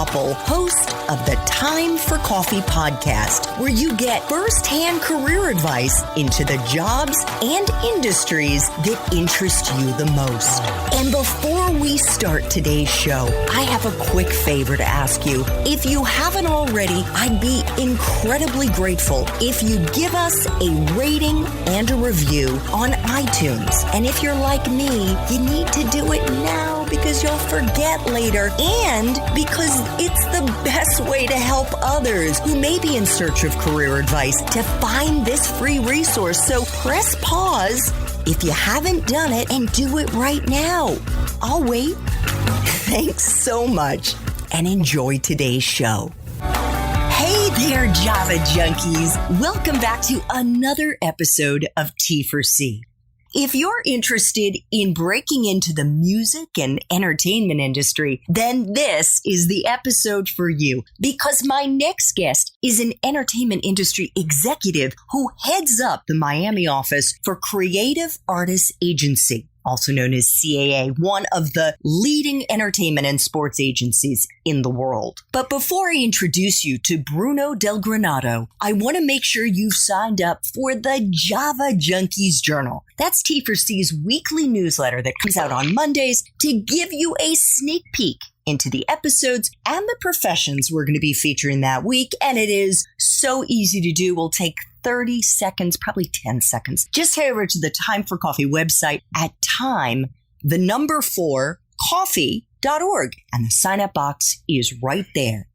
Koppel, host of the Time for Coffee podcast, where you get firsthand career advice into the jobs and industries that interest you the most. And before we start today's show, I have a quick favor to ask you. If you haven't already, I'd be incredibly grateful if you give us a rating and a review on iTunes. And if you're like me, you need to do it now because you'll forget later and because it's the best way to help others who may be in search of career advice to find this free resource. So press pause if you haven't done it and do it right now. I'll wait. Thanks so much and enjoy today's show. Hey there, Java junkies. Welcome back to another episode of T for C. If you're interested in breaking into the music and entertainment industry, then this is the episode for you because my next guest is an entertainment industry executive who heads up the Miami office for Creative Artists Agency, also known as CAA, one of the leading entertainment and sports agencies in the world. But before I introduce you to Bruno del Granado, I want to make sure you've signed up for the Java Junkies Journal. That's T4C's weekly newsletter that comes out on Mondays to give you a sneak peek into the episodes and the professions we're going to be featuring that week. And it is so easy to do. We'll take 30 seconds, probably 10 seconds. Just head over to the Time for Coffee website at time4coffee.org. And the sign-up box is right there.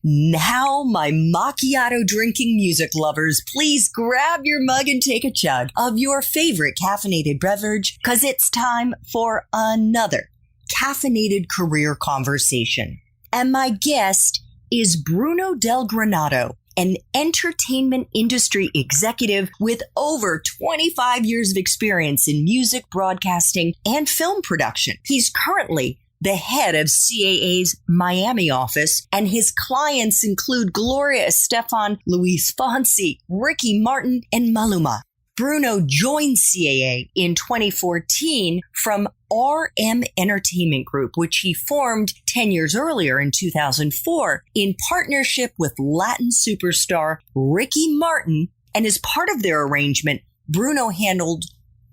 Now, my macchiato drinking music lovers, please grab your mug and take a chug of your favorite caffeinated beverage because it's time for another caffeinated career conversation. And my guest is Bruno del Granado, an entertainment industry executive with over 25 years of experience in music, broadcasting, and film production. He's currently the head of CAA's Miami office, and his clients include Gloria Estefan, Luis Fonsi, Ricky Martin, and Maluma. Bruno joined CAA in 2014 from RM Entertainment Group, which he formed 10 years earlier in 2004 in partnership with Latin superstar Ricky Martin. And as part of their arrangement, Bruno handled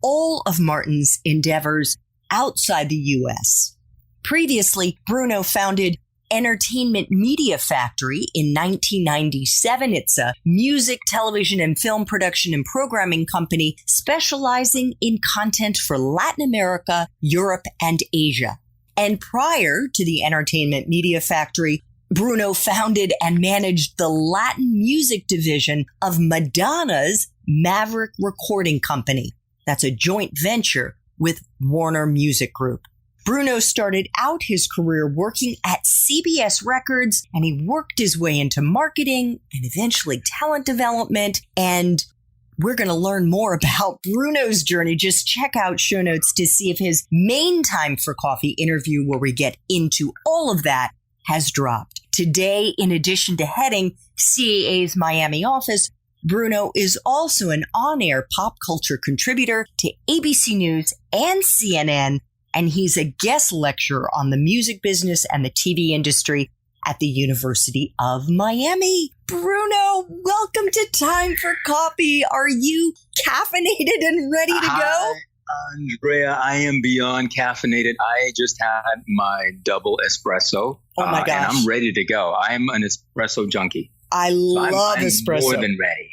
all of Martin's endeavors outside the U.S. Previously, Bruno founded Entertainment Media Factory in 1997. It's a music, television, and film production and programming company specializing in content for Latin America, Europe, and Asia. And prior to the Entertainment Media Factory, Bruno founded and managed the Latin music division of Madonna's Maverick Recording Company. That's a joint venture with Warner Music Group. Bruno started out his career working at CBS Records, and he worked his way into marketing and eventually talent development. And we're going to learn more about Bruno's journey. Just check out show notes to see if his main Time for Coffee interview, where we get into all of that, has dropped. Today, in addition to heading CAA's Miami office, Bruno is also an on-air pop culture contributor to ABC News and CNN, and he's a guest lecturer on the music business and the TV industry at the University of Miami. Bruno, welcome to Time for Coffee. Are you caffeinated and ready to go? Andrea, I am beyond caffeinated. I just had my double espresso. Oh my gosh. And I'm ready to go. I'm an espresso junkie. I love espresso. More than ready.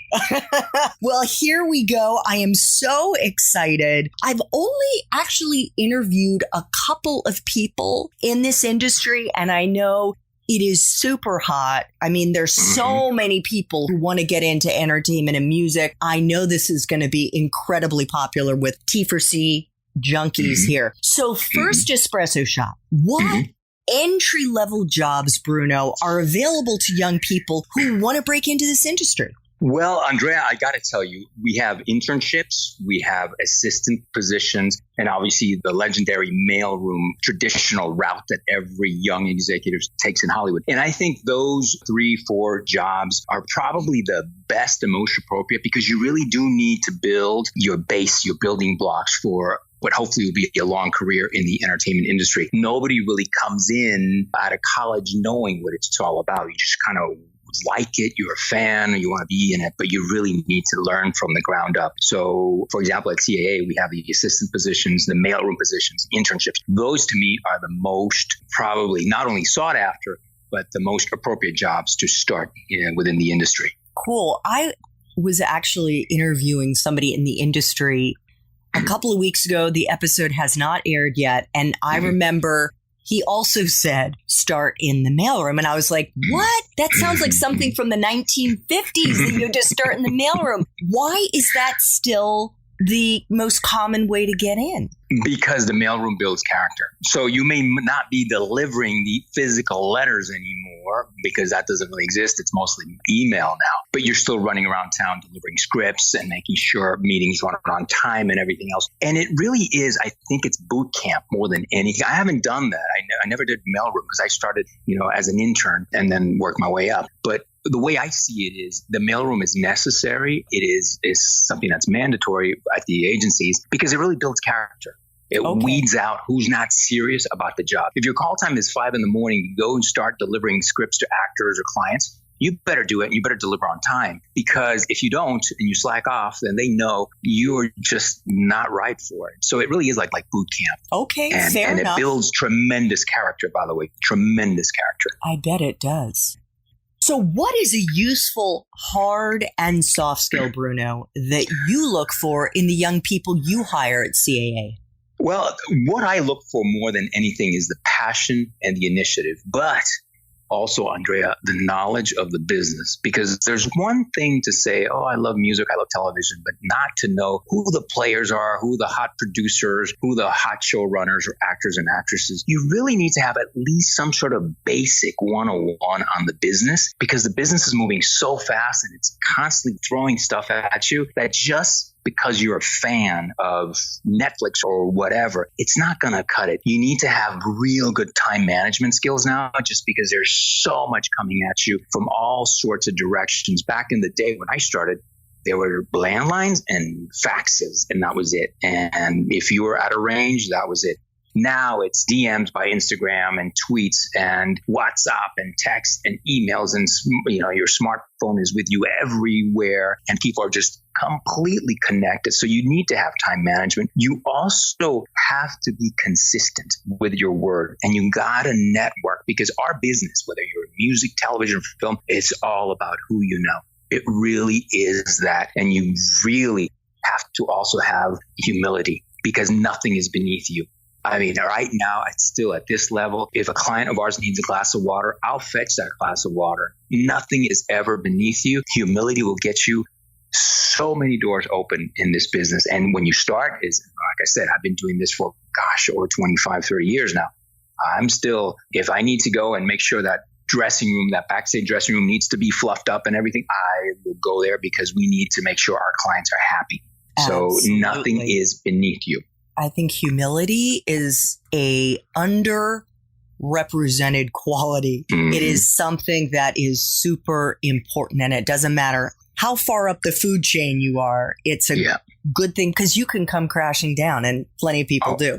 Well, here we go. I am so excited. I've only actually interviewed a couple of people in this industry, and I know it is super hot. I mean, there's so many people who want to get into entertainment and music. I know this is going to be incredibly popular with T4C junkies here. So first espresso shop. What entry-level jobs, Bruno, are available to young people who want to break into this industry? Well, Andrea, I got to tell you, we have internships, we have assistant positions, and obviously the legendary mailroom traditional route that every young executive takes in Hollywood. And I think those 3-4 jobs are probably the best and most appropriate because you really do need to build your base, your building blocks for what hopefully will be a long career in the entertainment industry. Nobody really comes in out of college knowing what it's all about. You just kind of like it, you're a fan, you want to be in it, but you really need to learn from the ground up. So, for example, at CAA, we have the assistant positions, the mailroom positions, internships. Those to me are the most probably not only sought after, but the most appropriate jobs to start within the industry. Cool. I was actually interviewing somebody in the industry a couple of weeks ago. The episode has not aired yet. And I remember he also said, start in the mailroom. And I was like, what? That sounds like something from the 1950s that you just start in the mailroom. Why is that still the most common way to get in? Because the mailroom builds character. So you may not be delivering the physical letters anymore because that doesn't really exist. It's mostly email now. But you're still running around town delivering scripts and making sure meetings run on time and everything else. And it really is, I think it's boot camp more than anything. I haven't done that. I never did mailroom because I started, as an intern and then worked my way up. But the way I see it is the mailroom is necessary. It is something that's mandatory at the agencies because it really builds character. It weeds out who's not serious about the job. If your call time is 5 a.m, you go and start delivering scripts to actors or clients, you better do it and you better deliver on time. Because if you don't and you slack off, then they know you're just not right for it. So it really is like boot camp. Okay, fair enough. And it builds tremendous character, by the way, tremendous character. I bet it does. So what is a useful hard and soft skill, Bruno, that you look for in the young people you hire at CAA? Well, what I look for more than anything is the passion and the initiative, but also, Andrea, the knowledge of the business. Because there's one thing to say, oh, I love music, I love television, but not to know who the players are, who the hot producers, who the hot showrunners or actors and actresses. You really need to have at least some sort of basic 101 on the business because the business is moving so fast and it's constantly throwing stuff at you that just because you're a fan of Netflix or whatever, it's not going to cut it. You need to have real good time management skills now, just because there's so much coming at you from all sorts of directions. Back in the day when I started, there were landlines and faxes, and that was it. And if you were out of range, that was it. Now it's DMs by Instagram and tweets and WhatsApp and text and emails, and your smartphone is with you everywhere, and people are just completely connected. So you need to have time management. You also have to be consistent with your word, and you got to network, because our business, whether you're in music, television, film, it's all about who you know. It really is that. And you really have to also have humility, because nothing is beneath you. I mean, right now, it's still at this level. If a client of ours needs a glass of water, I'll fetch that glass of water. Nothing is ever beneath you. Humility will get you so many doors open in this business. And when you start, is like I said, I've been doing this for, over 25, 30 years now. I'm still, if I need to go and make sure that that backstage dressing room needs to be fluffed up and everything, I will go there, because we need to make sure our clients are happy. Absolutely. So nothing is beneath you. I think humility is a underrepresented quality. Mm-hmm. It is something that is super important, and it doesn't matter how far up the food chain you are. It's a good thing, because you can come crashing down, and plenty of people do.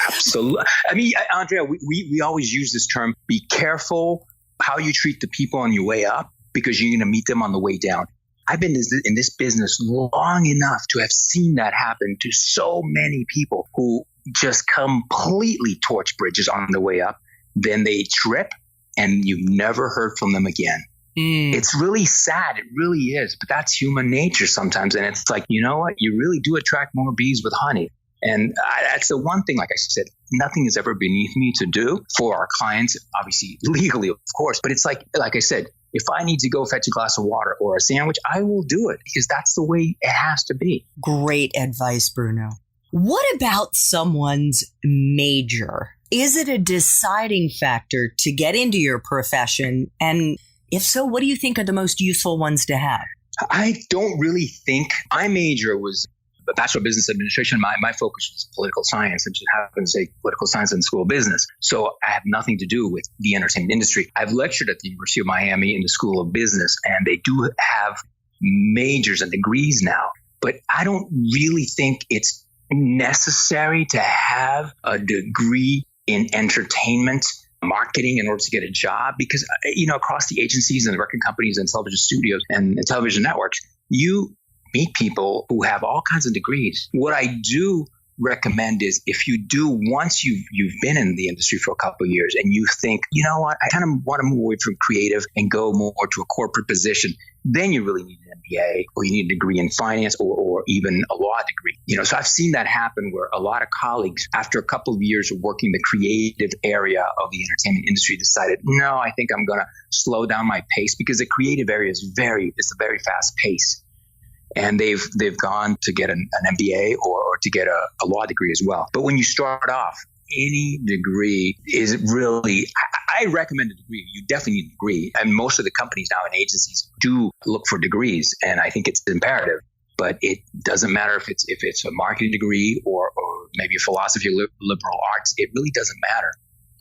Absolutely. I mean, Andrea, we always use this term, be careful how you treat the people on your way up, because you're going to meet them on the way down. I've been in this business long enough to have seen that happen to so many people who just completely torch bridges on the way up. Then they trip, and you've never heard from them again. It's really sad. It really is. But that's human nature sometimes. And it's like, you know what? You really do attract more bees with honey. And that's the one thing, like I said, nothing is ever beneath me to do for our clients, obviously legally, of course. But it's like I said, if I need to go fetch a glass of water or a sandwich, I will do it, because that's the way it has to be. Great advice, Bruno. What about someone's major? Is it a deciding factor to get into your profession? And if so, what do you think are the most useful ones to have? I don't really think. My major was a Bachelor of Business Administration. My focus was political science. I just happened to say political science and School of Business. So I have nothing to do with the entertainment industry. I've lectured at the University of Miami in the School of Business, and they do have majors and degrees now. But I don't really think it's necessary to have a degree in entertainment marketing in order to get a job, because across the agencies and the record companies and television studios and television networks, you meet people who have all kinds of degrees. What I do recommend is, if you do, once you've been in the industry for a couple of years and you think, you know what, I kind of want to move away from creative and go more to a corporate position, then you really need an MBA, or you need a degree in finance, or even a law degree. So I've seen that happen, where a lot of colleagues, after a couple of years of working the creative area of the entertainment industry, decided, no, I think I'm going to slow down my pace, because the creative area is a very fast pace. And they've gone to get an MBA or to get a law degree as well. But when you start off, any degree is really, I recommend a degree. You definitely need a degree. And most of the companies now and agencies do look for degrees. And I think it's imperative. But it doesn't matter if it's a marketing degree or maybe a philosophy or liberal arts. It really doesn't matter.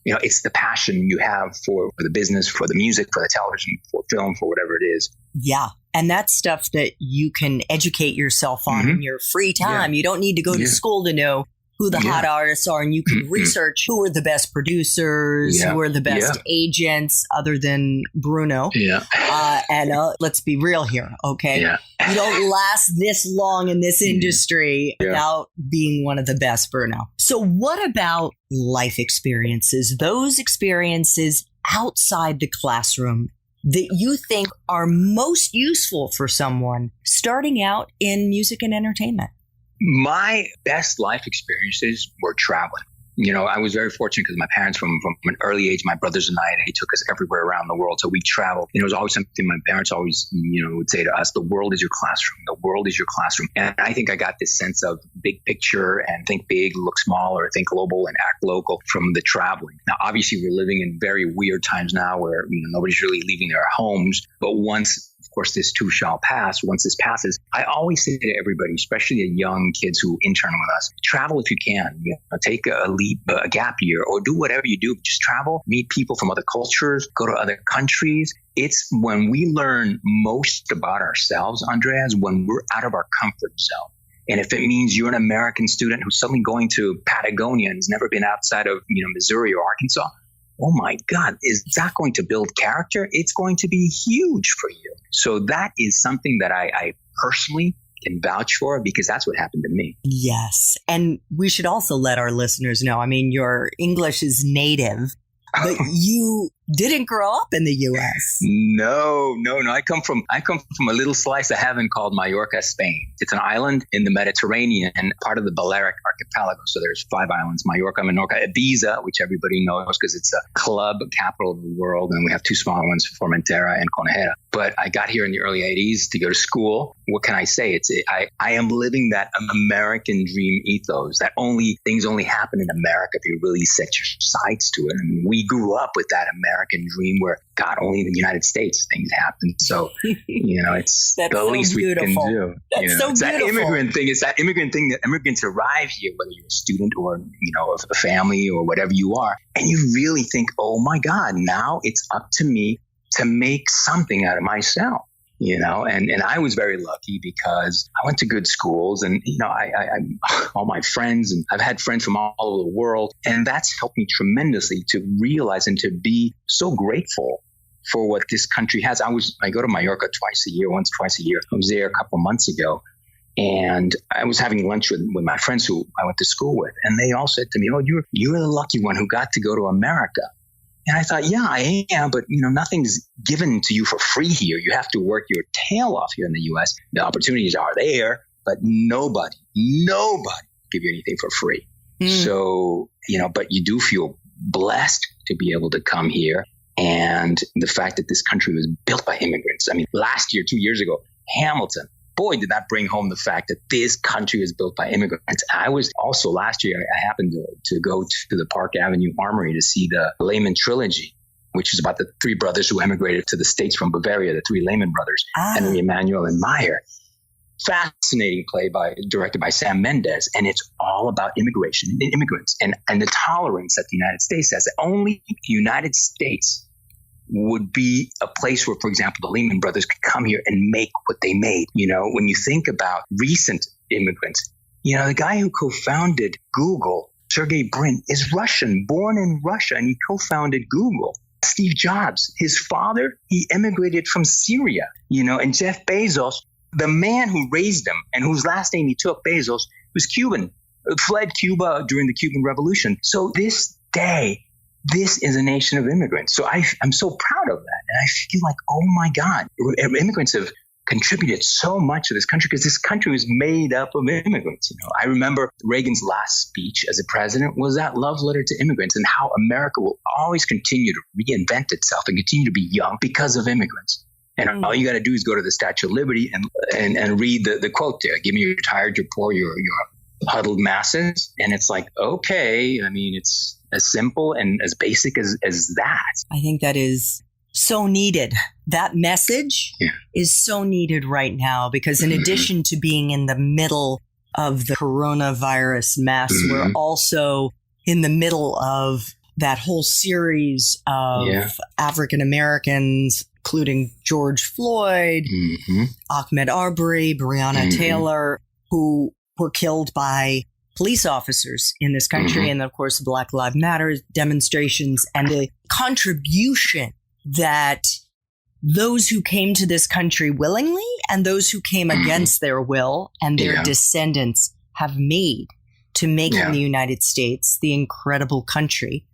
It's the passion you have for the business, for the music, for the television, for film, for whatever it is. Yeah. And that's stuff that you can educate yourself on in your free time. Yeah. You don't need to go to school to know who the hot artists are, and you can research who are the best producers, who are the best agents, other than Bruno. Yeah. And let's be real here, okay? Yeah. You don't last this long in this industry without being one of the best, Bruno. So what about life experiences, those experiences outside the classroom that you think are most useful for someone starting out in music and entertainment? My best life experiences were traveling. I was very fortunate because my parents, from an early age, my brothers and I, they took us everywhere around the world. So we traveled. It was always something my parents always, would say to us, the world is your classroom. The world is your classroom. And I think I got this sense of big picture and think big, look small, or think global and act local from the traveling. Now, obviously, we're living in very weird times now where nobody's really leaving their homes. But once, of course, this too shall pass. Once this passes, I always say to everybody, especially the young kids who intern with us, travel if you can. Take a leap, a gap year, or do whatever you do. Just travel, meet people from other cultures, go to other countries. It's when we learn most about ourselves, Andreas, when we're out of our comfort zone. And if it means you're an American student who's suddenly going to Patagonia and has never been outside of Missouri or Arkansas, oh my God, is that going to build character? It's going to be huge for you. So that is something that I personally can vouch for, because that's what happened to me. Yes. And we should also let our listeners know, your English is native, but you didn't grow up in the U.S. No. I come from a little slice of heaven called Mallorca, Spain. It's an island in the Mediterranean, part of the Balearic archipelago. So there's 5 islands: Mallorca, Menorca, Ibiza, which everybody knows because it's a club capital of the world, and we have 2 smaller ones, Formentera and Conejera. But I got here in the early 80s to go to school. What can I say? I am living that American dream ethos, that things only happen in America if you really set your sights to it. And we grew up with that American dream where, God, only in the United States things happen. So, it's the so least beautiful. We can do. That's so it's beautiful. That immigrant thing. It's that immigrant thing that immigrants arrive here, whether you're a student or, a family or whatever you are. And you really think, oh my God, now it's up to me to make something out of myself. And I was very lucky because I went to good schools, and, I all my friends, and I've had friends from all over the world. And that's helped me tremendously to realize and to be so grateful for what this country has. I go to Mallorca twice a year. I was there a couple of months ago, and I was having lunch with my friends who I went to school with. And they all said to me, oh, you're the lucky one who got to go to America. And I thought, yeah, I am, but nothing's given to you for free here. You have to work your tail off here in the U.S. The opportunities are there, but nobody give you anything for free. So, but you do feel blessed to be able to come here. And the fact that this country was built by immigrants. Last year, 2 years ago, Hamilton, boy, did that bring home the fact that this country is built by immigrants. I was also, last year, I happened to go to the Park Avenue Armory to see the Lehman Trilogy, which is about the 3 brothers who immigrated to the States from Bavaria, the 3 Lehman brothers, Henry, Emmanuel, and Meyer. Fascinating play directed by Sam Mendes, and it's all about immigration and immigrants and the tolerance that the United States has. That only the United States would be a place where, for example, the Lehman brothers could come here and make what they made. When you think about recent immigrants, The guy who co-founded Google, Sergey Brin, is Russian, born in Russia, and he co-founded Google. Steve Jobs, his father, he immigrated from Syria, and Jeff Bezos, the man who raised him and whose last name he took, Bezos, was Cuban, fled Cuba during the Cuban Revolution. So this is a nation of immigrants. So I'm so proud of that. And I feel like, oh my God, immigrants have contributed so much to this country because this country was made up of immigrants. I remember Reagan's last speech as a president was that love letter to immigrants and how America will always continue to reinvent itself and continue to be young because of immigrants. And all you got to do is go to the Statue of Liberty and read the quote there. Give me your tired, your poor, your huddled masses. And it's like, okay, it's as simple and as basic as that. I think that is so needed. That message is so needed right now because in addition to being in the middle of the coronavirus mess, we're also in the middle of that whole series of African Americans, including George Floyd, Ahmaud Arbery, Breonna Taylor, who were killed by police officers in this country. And of course, the Black Lives Matter demonstrations and the contribution that those who came to this country willingly and those who came against their will and their descendants have made to making the United States the incredible country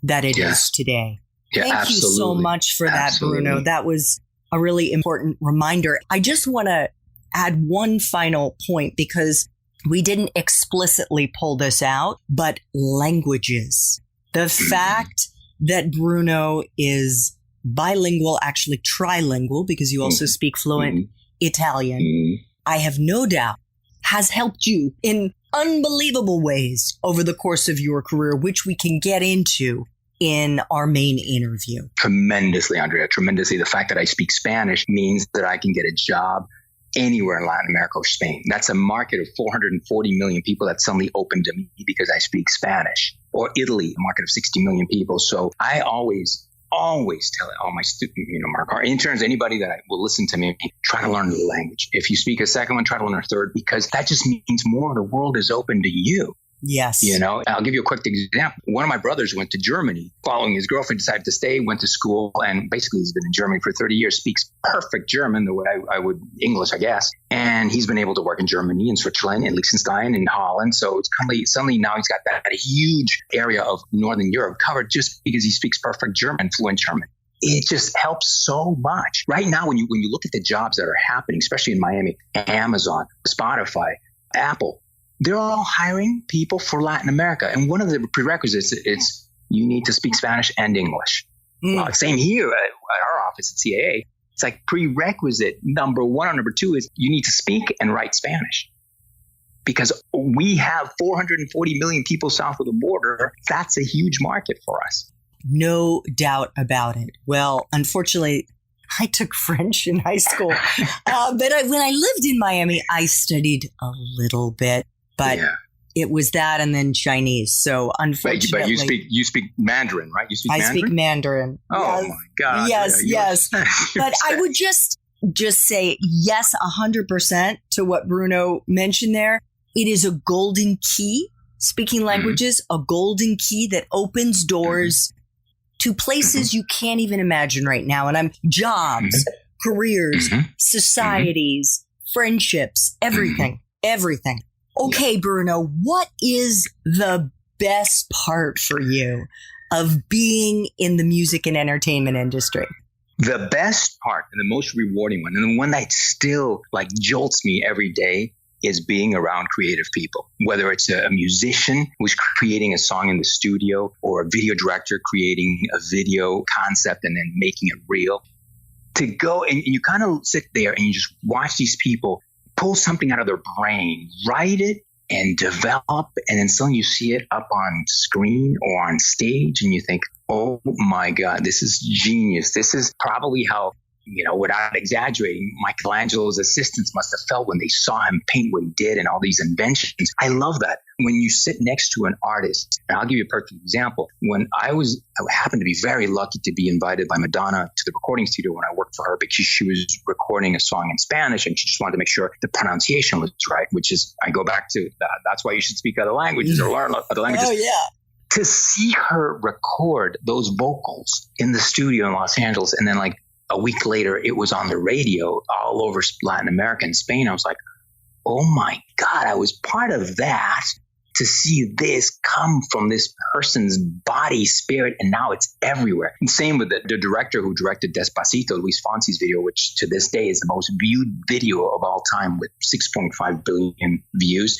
that it is today. Thank you so much for that, Bruno. That was a really important reminder. I just want to add one final point because we didn't explicitly pull this out, but languages. The fact that Bruno is bilingual, actually trilingual, because you also speak fluent Italian, I have no doubt has helped you in unbelievable ways over the course of your career, which we can get into in our main interview. Tremendously, Andrea, tremendously. The fact that I speak Spanish means that I can get a job anywhere in Latin America or Spain. That's a market of 440 million people that suddenly opened to me because I speak Spanish. Or Italy, a market of 60 million people. So I always tell all my students, Mark, our interns, anybody that will listen to me, try to learn the language. If you speak a second one, try to learn a third, because that just means more of the world is open to you. Yes. I'll give you a quick example. One of my brothers went to Germany following his girlfriend, decided to stay, went to school, and basically he's been in Germany for 30 years, speaks perfect German, the way I would English, I guess. And he's been able to work in Germany, in Switzerland, in Liechtenstein, in Holland. So it's suddenly now he's got that huge area of Northern Europe covered just because he speaks perfect German, fluent German. It just helps so much. Right now, when you look at the jobs that are happening, especially in Miami, Amazon, Spotify, Apple, they're all hiring people for Latin America. And one of the prerequisites is you need to speak Spanish and English. Well, same here at our office at CAA. It's like prerequisite number one or number two is you need to speak and write Spanish. Because we have 440 million people south of the border. That's a huge market for us. No doubt about it. Well, unfortunately, I took French in high school. But when I lived in Miami, I studied a little bit. But it was that and then Chinese. So unfortunately. But you speak Mandarin, right? You speak Mandarin? I speak Mandarin. Oh, yes. My God. Yes. But I would just say yes, 100% to what Bruno mentioned there. It is a golden key, speaking languages, a golden key that opens doors to places you can't even imagine right now. And jobs, careers, societies, friendships, everything. Okay, Bruno, what is the best part for you of being in the music and entertainment industry? The best part and the most rewarding one, and the one that still jolts me every day, is being around creative people. Whether it's a musician who's creating a song in the studio or a video director creating a video concept and then making it real. To go and you kind of sit there and you just watch these people pull something out of their brain, write it and develop, and then suddenly you see it up on screen or on stage and you think, oh my God, this is genius. This is probably how without exaggerating, Michelangelo's assistants must have felt when they saw him paint what he did and all these inventions. I love that. When you sit next to an artist, and I'll give you a perfect example. When I happened to be very lucky to be invited by Madonna to the recording studio when I worked for her, because she was recording a song in Spanish and she just wanted to make sure the pronunciation was right, which is, I go back to that. That's why you should speak other languages or learn other languages. Oh, yeah. To see her record those vocals in the studio in Los Angeles, and then like a week later, it was on the radio all over Latin America and Spain. I was like, oh my God, I was part of that. To see this come from this person's body, spirit, and now it's everywhere. And same with the director who directed Despacito, Luis Fonsi's video, which to this day is the most viewed video of all time with 6.5 billion views.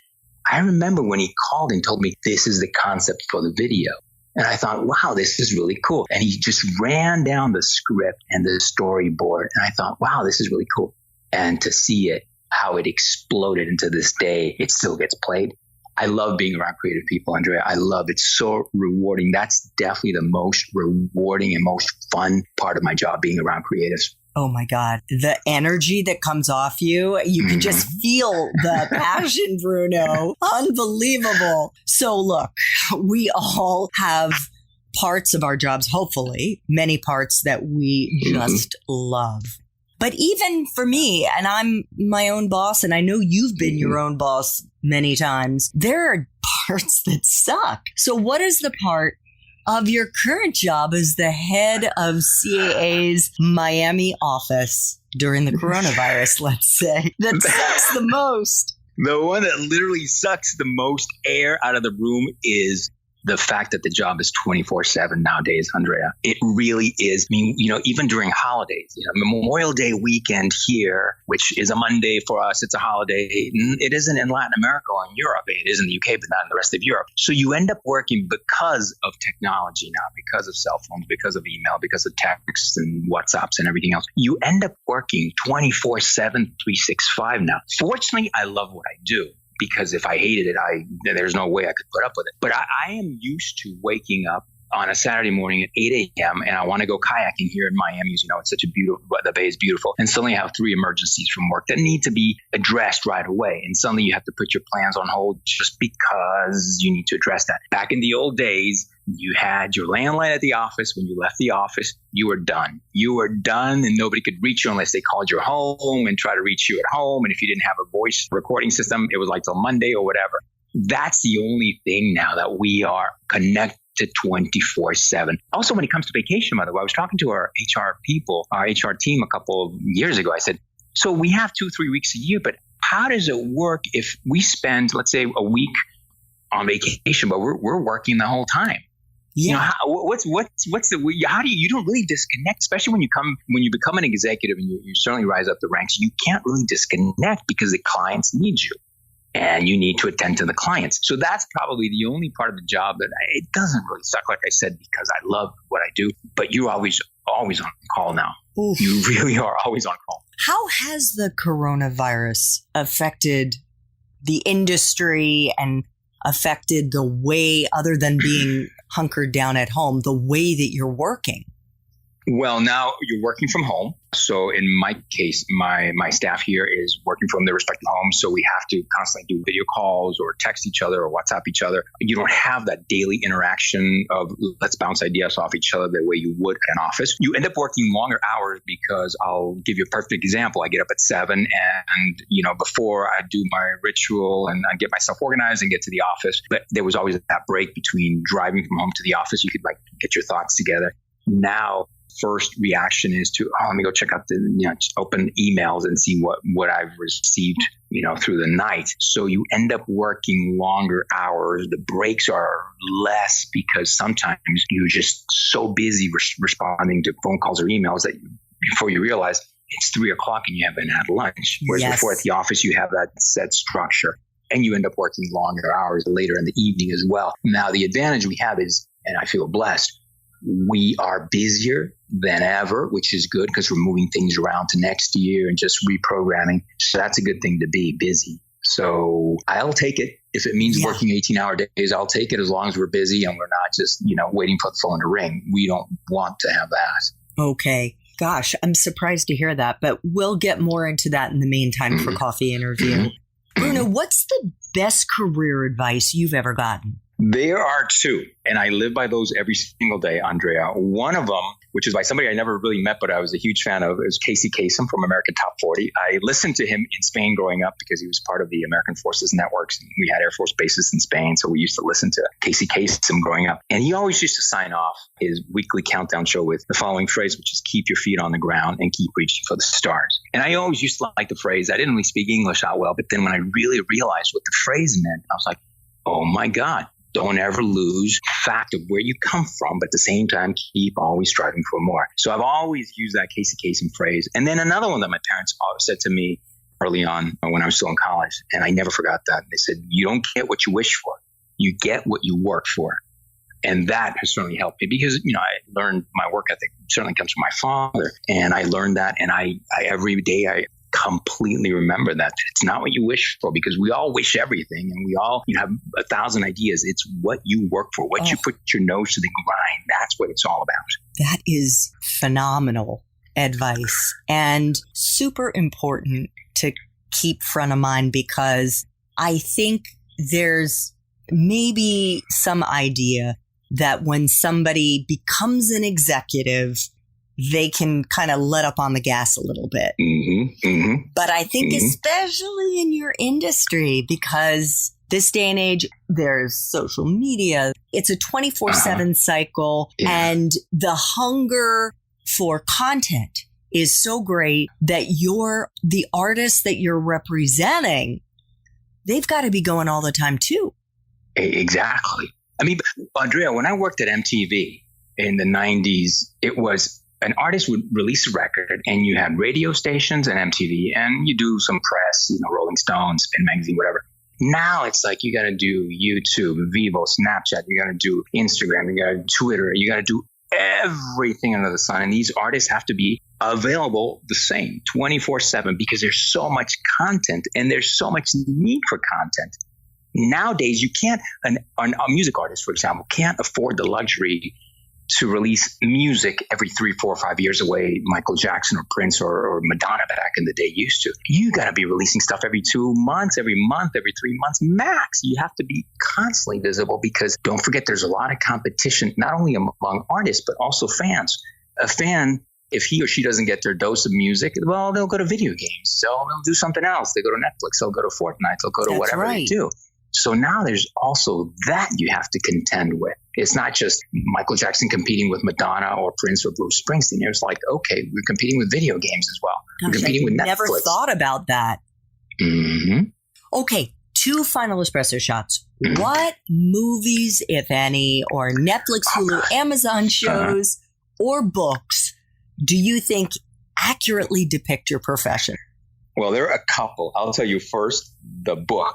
I remember when he called and told me, this is the concept for the video. And I thought, wow, this is really cool. And he just ran down the script and the storyboard. And I thought, wow, this is really cool. And to see it, how it exploded into this day, it still gets played. I love being around creative people, Andrea. I love it. So rewarding. That's definitely the most rewarding and most fun part of my job, being around creatives. Oh my God. The energy that comes off you, you can just feel the passion, Bruno. Unbelievable. So look, we all have parts of our jobs, hopefully, many parts that we just love. But even for me, and I'm my own boss, and I know you've been your own boss many times, there are parts that suck. So what is the part of your current job as the head of CAA's Miami office during the coronavirus, let's say, that sucks the most? The one that literally sucks the most air out of the room is the fact that the job is 24/7 nowadays, Andrea. It really is. I mean, even during holidays, Memorial Day weekend here, which is a Monday for us, it's a holiday. It isn't in Latin America or in Europe. It is in the UK, but not in the rest of Europe. So you end up working because of technology now, because of cell phones, because of email, because of texts and WhatsApps and everything else. You end up working 24/7, 365 now. Fortunately, I love what I do, because if I hated it, there's no way I could put up with it. But I am used to waking up on a Saturday morning at 8 a.m. and I want to go kayaking here in Miami. It's such a beautiful, the bay is beautiful. And suddenly I have 3 emergencies from work that need to be addressed right away. And suddenly you have to put your plans on hold just because you need to address that. Back in the old days, you had your landline at the office. When you left the office, you were done. You were done, and nobody could reach you unless they called your home and tried to reach you at home. And if you didn't have a voice recording system, it was like till Monday or whatever. That's the only thing now that we are connected 24/7. Also, when it comes to vacation, by the way, I was talking to our HR people, our HR team a couple of years ago. I said, so we have 2-3 weeks a year, but how does it work if we spend, let's say, a week on vacation, but we're working the whole time? Yeah. What's the, how do you don't really disconnect, especially when you become an executive and you certainly rise up the ranks, you can't really disconnect because the clients need you and you need to attend to the clients. So that's probably the only part of the job that it doesn't really suck, like I said, because I love what I do, but you're always on call now. Oof. You really are always on call. How has the coronavirus affected the industry and affected the way, other than being hunkered down at home, the way that you're working? Well, now you're working from home. So in my case, my staff here is working from their respective homes. So we have to constantly do video calls or text each other or WhatsApp each other. You don't have that daily interaction of let's bounce ideas off each other the way you would at an office. You end up working longer hours because I'll give you a perfect example. I get up at 7 and, before I do my ritual and I get myself organized and get to the office, but there was always that break between driving from home to the office. You could get your thoughts together. Now, first reaction is to, let me go check out open emails and see what I've received, through the night. So you end up working longer hours. The breaks are less because sometimes you're just so busy responding to phone calls or emails that before you realize it's 3 o'clock and you haven't had lunch. Whereas before at the office, you have that set structure and you end up working longer hours later in the evening as well. Now, the advantage we have is, and I feel blessed, we are busier than ever, which is good because we're moving things around to next year and just reprogramming. So that's a good thing to be busy. So I'll take it. If it means working 18-hour days, I'll take it as long as we're busy and we're not just, waiting for the phone to ring. We don't want to have that. Okay. Gosh, I'm surprised to hear that, but we'll get more into that in the meantime for coffee interview. Bruno, what's the best career advice you've ever gotten? There are two, and I live by those every single day, Andrea. One of them, which is by somebody I never really met, but I was a huge fan of, is Casey Kasem from American Top 40. I listened to him in Spain growing up because he was part of the American Forces networks. And we had Air Force bases in Spain, so we used to listen to Casey Kasem growing up. And he always used to sign off his weekly countdown show with the following phrase, which is keep your feet on the ground and keep reaching for the stars. And I always used to like the phrase. I didn't really speak English that well, but then when I really realized what the phrase meant, I was like, oh my God. Don't ever lose fact of where you come from, but at the same time, keep always striving for more. So I've always used that Casey Kasem phrase. And then another one that my parents always said to me early on when I was still in college, and I never forgot that. They said, you don't get what you wish for. You get what you work for. And that has certainly helped me because, I learned my work ethic certainly comes from my father. And I learned that. And I every day I completely remember that it's not what you wish for, because we all wish everything and we all have 1,000 ideas. It's what you work for, what you put your nose to the grind. That's what it's all about. That is phenomenal advice and super important to keep front of mind, because I think there's maybe some idea that when somebody becomes an executive, they can kind of let up on the gas a little bit. But I think especially in your industry, because this day and age, there's social media. It's a 24/7 cycle. And the hunger for content is so great that the artists that you're representing, they've got to be going all the time too. Exactly. I mean, Andrea, when I worked at MTV in the 90s, it was an artist would release a record and you had radio stations and MTV and you do some press, Rolling Stone, Spin Magazine, whatever. Now it's like you got to do YouTube, Vivo, Snapchat, you got to do Instagram, you got to do Twitter, you got to do everything under the sun. And these artists have to be available the same 24/7 because there's so much content and there's so much need for content. Nowadays, you can't, a music artist, for example, can't afford the luxury to release music every 3, 4, 5 years away, Michael Jackson or Prince or Madonna back in the day used to. You got to be releasing stuff every 2 months, every month, every 3 months max. You have to be constantly visible because don't forget there's a lot of competition, not only among artists, but also fans. A fan, if he or she doesn't get their dose of music, well, they'll go to video games. So they'll do something else. They go to Netflix. They'll go to Fortnite. They'll go to whatever they do. So now there's also that you have to contend with. It's not just Michael Jackson competing with Madonna or Prince or Bruce Springsteen. It's like, okay, we're competing with video games as well. We're competing with Netflix. Never thought about that. Okay, 2 final espresso shots. What movies, if any, or Netflix, Hulu, Amazon shows, or books do you think accurately depict your profession? Well, there are a couple. I'll tell you first, the book.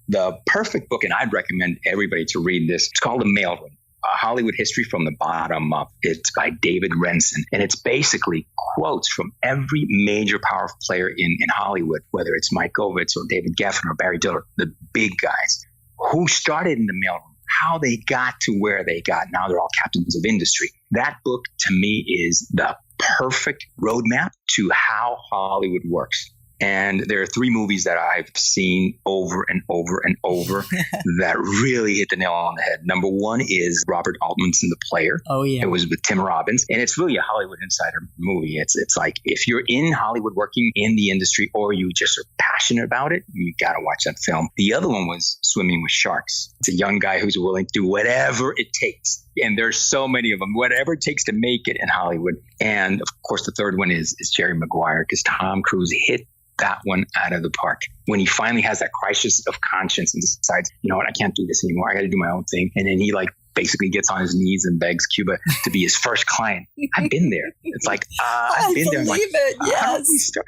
The perfect book, and I'd recommend everybody to read this. It's called The Mailroom, a Hollywood History from the Bottom Up. It's by David Renson, and it's basically quotes from every major powerful player in Hollywood, whether it's Mike Ovitz or David Geffen or Barry Diller, the big guys, who started in the mailroom, how they got to where they got. Now they're all captains of industry. That book, to me, is the perfect roadmap to how Hollywood works. And there are 3 movies that I've seen over and over and over that really hit the nail on the head. Number 1 is Robert Altman's The Player. Oh, yeah. It was with Tim Robbins. And it's really a Hollywood insider movie. It's like if you're in Hollywood working in the industry or you just are passionate about it, you got to watch that film. The other one was Swimming with Sharks. It's a young guy who's willing to do whatever it takes. And there's so many of them, whatever it takes to make it in Hollywood. And of course, the third one is Jerry Maguire, because Tom Cruise hit that one out of the park. When he finally has that crisis of conscience and decides, you know what, I can't do this anymore. I got to do my own thing. And then he basically gets on his knees and begs Cuba to be his first client. I've been there. It's like, I've been there. Believe it. Yes. How did we start,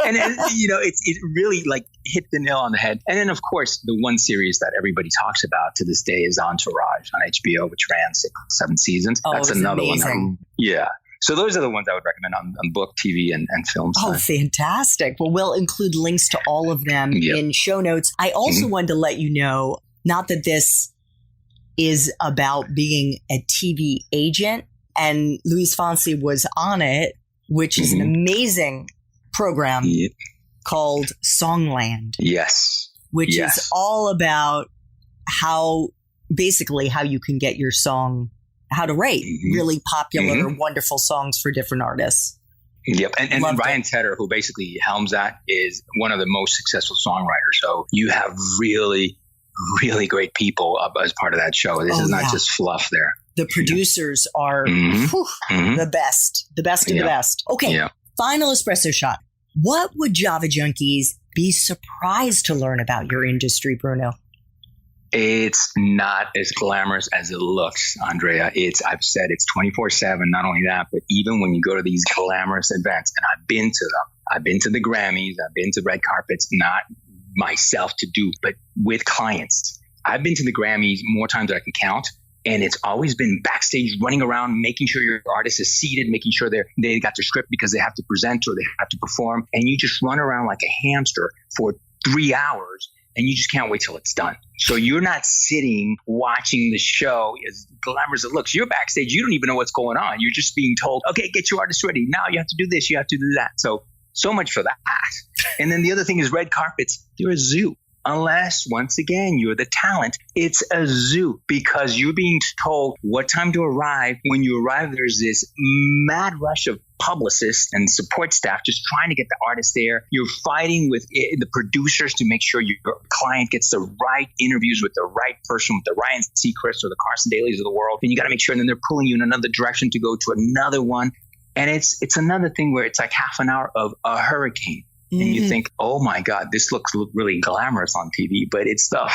And then, it really hit the nail on the head. And then, of course, the one series that everybody talks about to this day is Entourage on HBO, which ran 6, 7 seasons. Oh, that's another amazing. one. Yeah. So those are the ones I would recommend on book, TV, and film side. Oh, fantastic. Well, we'll include links to all of them in show notes. I also wanted to let you know, not that this is about being a TV agent, and Luis Fonsi was on it, which is an amazing program called Songland. Yes. Which is all about how you can get your song, how to write really popular, wonderful songs for different artists. Yep. And Ryan Tedder, who basically helms that, is one of the most successful songwriters. So you have really, really great people as part of that show. This is not just fluff there. The producers are the best of the best. Okay. Final espresso shot. What would Java Junkies be surprised to learn about your industry, Bruno? It's not as glamorous as it looks, Andrea. I've said it's 24/7. Not only that, but even when you go to these glamorous events, and I've been to them, I've been to the Grammys, I've been to red carpets, not myself to do, but with clients. I've been to the Grammys more times than I can count. And it's always been backstage, running around, making sure your artist is seated, making sure they got their script because they have to present or they have to perform. And you just run around like a hamster for 3 hours and you just can't wait till it's done. So you're not sitting watching the show as glamorous as it looks. You're backstage. You don't even know what's going on. You're just being told, okay, get your artist ready. Now you have to do this. You have to do that. So much for that. And then the other thing is red carpets. They're a zoo. Unless, once again, you're the talent, it's a zoo because you're being told what time to arrive. When you arrive, there's this mad rush of publicists and support staff just trying to get the artist there. You're fighting with the producers to make sure your client gets the right interviews with the right person, with the Ryan Seacrest or the Carson Dailies of the world. And you got to make sure, and then they're pulling you in another direction to go to another one. And it's another thing where it's like half an hour of a hurricane. And you think, oh my God, this looks really glamorous on TV, but it's the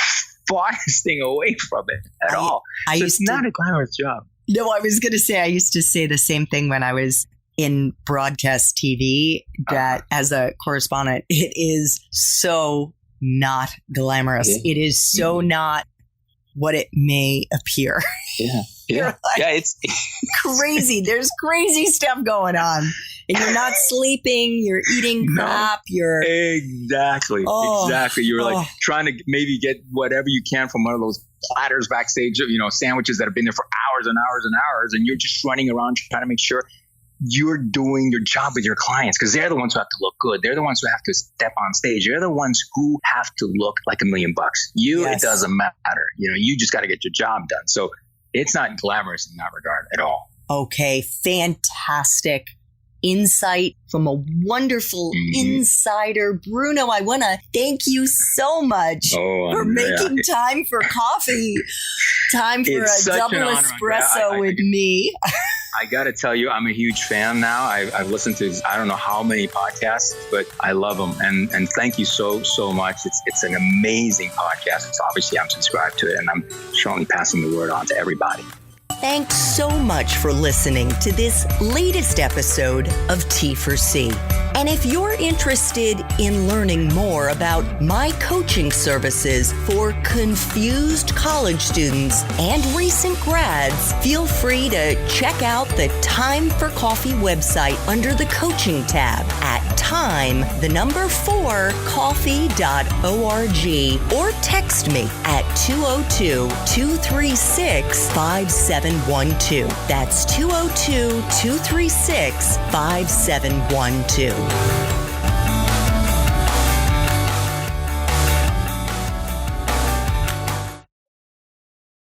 farthest thing away from it at all. It's not a glamorous job. No, I was going to say, I used to say the same thing when I was in broadcast TV, that as a correspondent, it is so not glamorous. It is so not what it may appear. It's crazy. There's crazy stuff going on. And you're not sleeping, you're eating crap, you're... Exactly. You're like trying to maybe get whatever you can from one of those platters backstage, sandwiches that have been there for hours and hours and hours. And you're just running around trying to make sure you're doing your job with your clients because they're the ones who have to look good. They're the ones who have to step on stage. They're the ones who have to look like $1 million. It doesn't matter. You just got to get your job done. So it's not glamorous in that regard at all. Okay. Fantastic insight from a wonderful insider. Bruno, I want to thank you so much for making time for coffee, time for a double espresso with me. I got to tell you, I'm a huge fan now. I've listened to I don't know how many podcasts, but I love them. And thank you so much. It's an amazing podcast. So obviously, I'm subscribed to it, and I'm certainly passing the word on to everybody. Thanks so much for listening to this latest episode of T4C. And if you're interested in learning more about my coaching services for confused college students and recent grads, feel free to check out the Time for Coffee website under the coaching tab at time4coffee.org or text me at 202-236-5712. That's 202-236-5712.